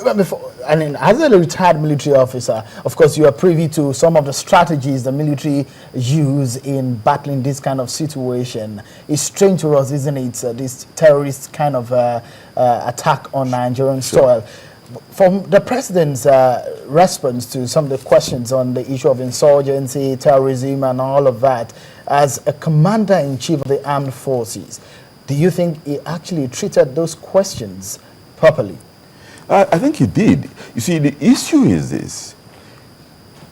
But before, I mean, as a retired military officer, of course, you are privy to some of the strategies the military use in battling this kind of situation. It's strange to us, isn't it? This terrorist kind of attack on Nigerian soil. From the president's response to some of the questions on the issue of insurgency, terrorism, and all of that, as a commander-in-chief of the armed forces, do you think he actually treated those questions properly? I think he did. You see, the issue is this.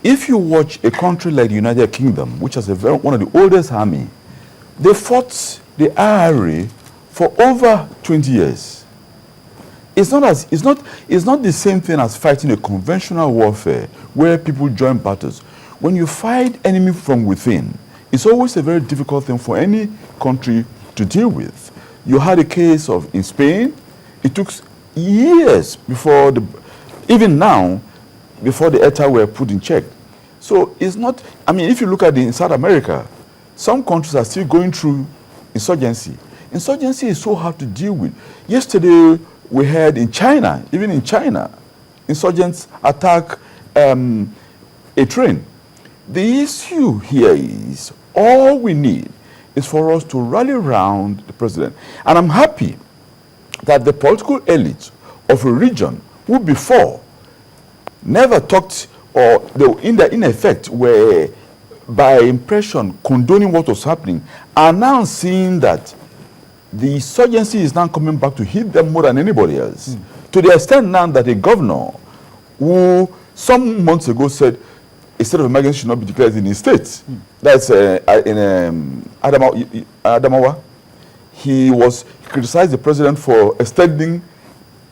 If you watch a country like the United Kingdom, which has one of the oldest army, they fought the IRA for over 20 years. It's not the same thing as fighting a conventional warfare where people join battles. When you fight enemy from within, it's always a very difficult thing for any country to deal with. You had a case in Spain. It took years before even now, before the ETA were put in check. So it's not, I mean, if you look at in South America, some countries are still going through insurgency. Insurgency is so hard to deal with. Yesterday, we heard in China, even in China, insurgents attack a train. The issue here is all we need is for us to rally around the president. And I'm happy that the political elite of a region who before never talked or they in effect were by impression condoning what was happening are now seeing that the insurgency is now coming back to hit them more than anybody else. To the extent now that a governor who some months ago said a state of emergency should not be declared in his state. That's in Adamawa. He criticized the president for extending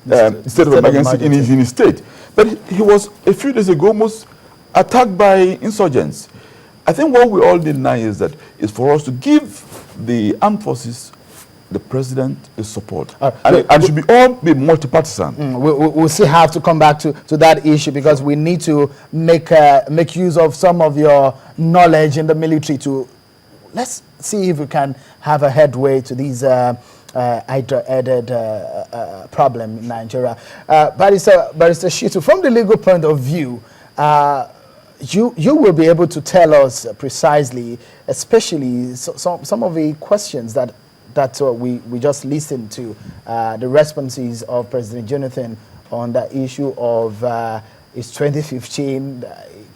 state of emergency in his state. But he was a few days ago almost attacked by insurgents. I think what we all need now is for us to give the armed forces the president is support. And it should be multi-partisan. We'll still have to come back to that issue because we need to make use of some of your knowledge in the military to, let's see if we can have a headway to these hydra-headed problem in Nigeria. Barrister Shittu, from the legal point of view, you will be able to tell us precisely, especially some of the questions that we just listened to, the responses of President Jonathan on the issue of his 2015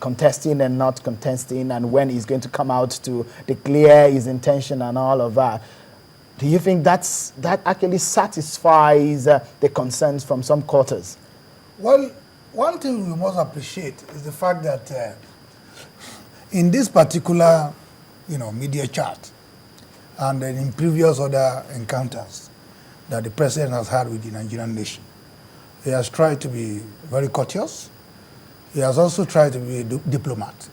contesting and not contesting, and when he's going to come out to declare his intention and all of that. Do you think that actually satisfies the concerns from some quarters? Well, one thing we must appreciate is the fact that in this particular, media chart, and then in previous other encounters that the president has had with the Nigerian nation, he has tried to be very courteous. He has also tried to be a diplomatic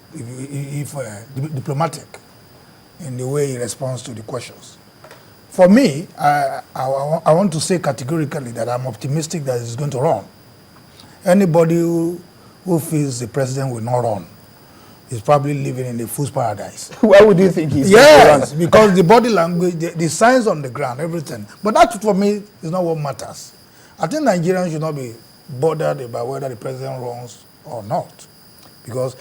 in the way he responds to the questions. For me, I want to say categorically that I'm optimistic that he's going to run. Anybody who feels the president will not run is probably living in the fool's paradise. Why would you think he's Yes, because the body language, the signs on the ground, everything. But that, for me, is not what matters. I think Nigerians should not be bothered about whether the president runs or not. Because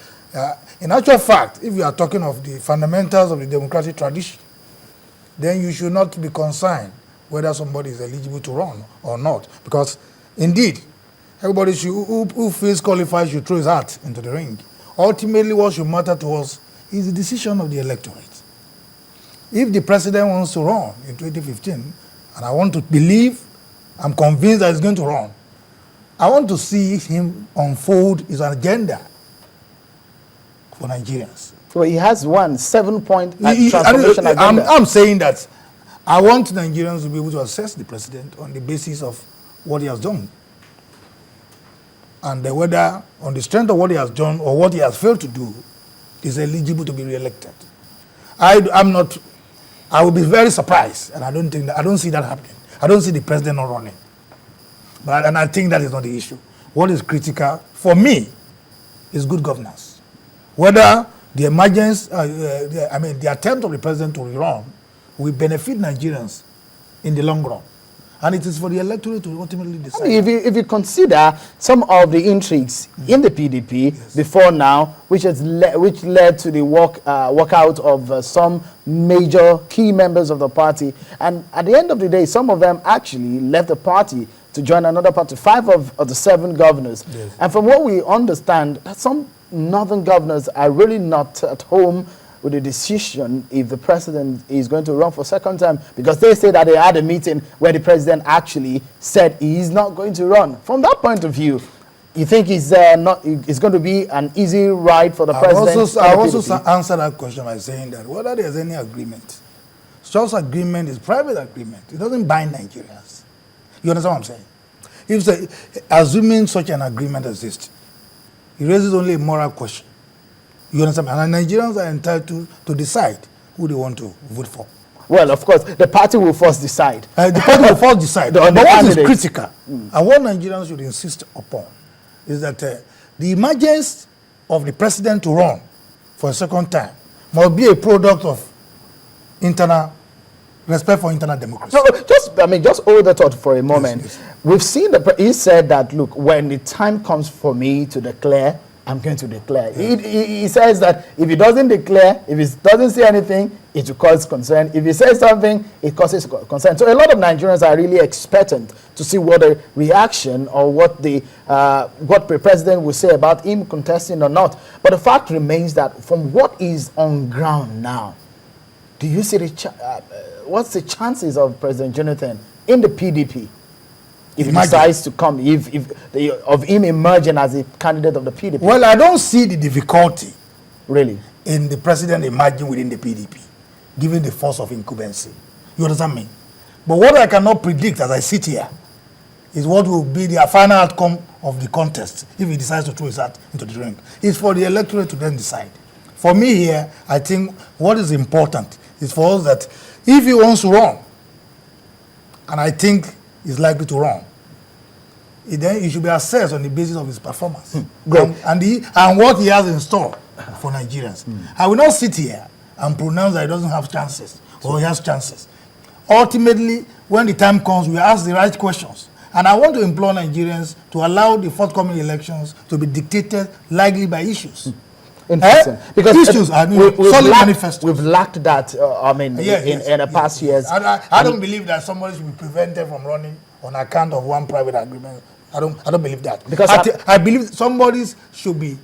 in actual fact, if you are talking of the fundamentals of the democratic tradition, then you should not be concerned whether somebody is eligible to run or not. Because indeed, everybody who feels qualified should throw his hat into the ring. Ultimately, what should matter to us is the decision of the electorate. If the president wants to run in 2015, and I want to believe, I'm convinced that he's going to run, I want to see him unfold his agenda for Nigerians. Well, he has one 7-point transformation agenda. I'm saying that I want Nigerians to be able to assess the president on the basis of what he has done. And whether, on the strength of what he has done or what he has failed to do, is eligible to be re-elected. I will be very surprised, and I don't see that happening. I don't see the president not running. And I think that is not the issue. What is critical, for me, is good governance. Whether the emergence, the attempt of the president to run will benefit Nigerians in the long run. And it is for the electorate to ultimately decide. I mean, if you consider some of the intrigues in the PDP before now, which led to the walkout of some major key members of the party, and at the end of the day, some of them actually left the party to join another party. 5 of the 7 governors, and from what we understand, that some northern governors are really not at home with the decision if the president is going to run for second time, because they say that they had a meeting where the president actually said he is not going to run. From that point of view, you think it's going to be an easy ride for the president? I also answer that question by saying that whether there's any agreement, such agreement is private agreement. It doesn't bind Nigerians. You understand what I'm saying? If assuming such an agreement exists, it raises only a moral question. You understand? And Nigerians are entitled to decide who they want to vote for. Well, of course, the party will first decide. The party will first decide. But what is critical, and what Nigerians should insist upon, is that the emergence of the president to run for a second time must be a product of respect for internal democracy. So, just hold the thought for a moment. Yes. We've seen he said that, look, when the time comes for me to declare, I'm going to declare. He says that if he doesn't declare, if he doesn't say anything, it will cause concern. If he says something, it causes concern. So a lot of Nigerians are really expectant to see what the reaction or what the president will say about him contesting or not. But the fact remains that from what is on ground now, do you see what's the chances of President Jonathan in the PDP? If he decides to come, of him emerging as a candidate of the PDP? Well, I don't see the difficulty really in the president emerging within the PDP, given the force of incumbency. You understand me? But what I cannot predict as I sit here is what will be the final outcome of the contest if he decides to throw his hat into the ring. It's for the electorate to then decide. For me here, I think what is important is for us that if he wants to run, and I think he's likely to run, then he should be assessed on the basis of his performance and what he has in store for Nigerians. I will not sit here and pronounce that he doesn't have chances or he has chances. Ultimately, when the time comes, we ask the right questions. And I want to implore Nigerians to allow the forthcoming elections to be dictated largely by issues. Interesting. Because issues are solid manifestos. We've lacked that, in the past years. I don't believe that somebody should be prevented from running on account of one private agreement. I don't believe that. Because I believe somebody should be,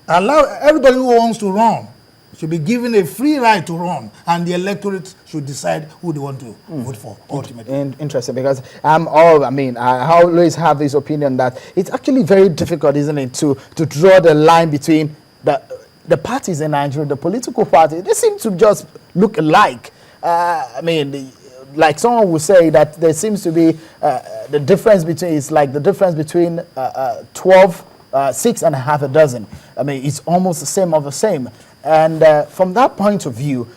allow everybody who wants to run should be given a free right to run, and the electorate should decide who they want to vote for ultimately. Interesting, because I always have this opinion that it's actually very difficult, isn't it, to draw the line between the parties in Nigeria, the political parties. They seem to just look alike. Like someone would say that there seems to be the difference between 12, 6 and a half a dozen. It's almost the same of the same. And from that point of view,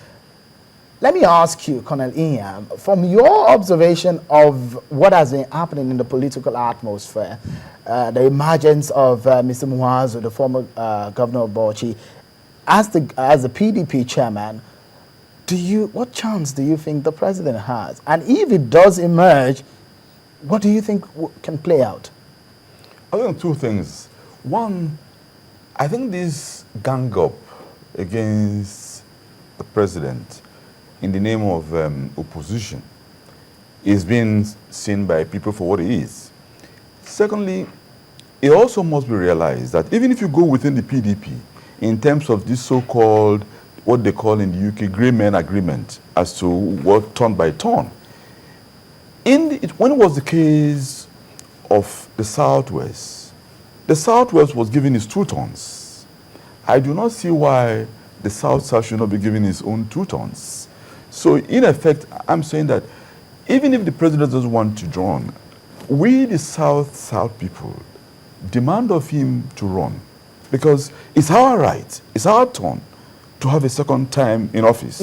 let me ask you, Colonel Inyam, from your observation of what has been happening in the political atmosphere, the emergence of Mr. Muazu, the former governor of Bauchi, as the PDP chairman, what chance do you think the president has? And if it does emerge, what do you think can play out? I think 2 things. One, I think this gang up against the president in the name of opposition is being seen by people for what it is. Secondly, it also must be realized that even if you go within the PDP in terms of this so-called, what they call in the UK, grey men agreement as to what turn by turn, when it was the case of the Southwest was given its 2 turns. I do not see why the South should not be given its own 2 turns. So in effect, I'm saying that even if the president doesn't want to run, we the South people demand of him to run, because it's our right, it's our turn to have a second time in office.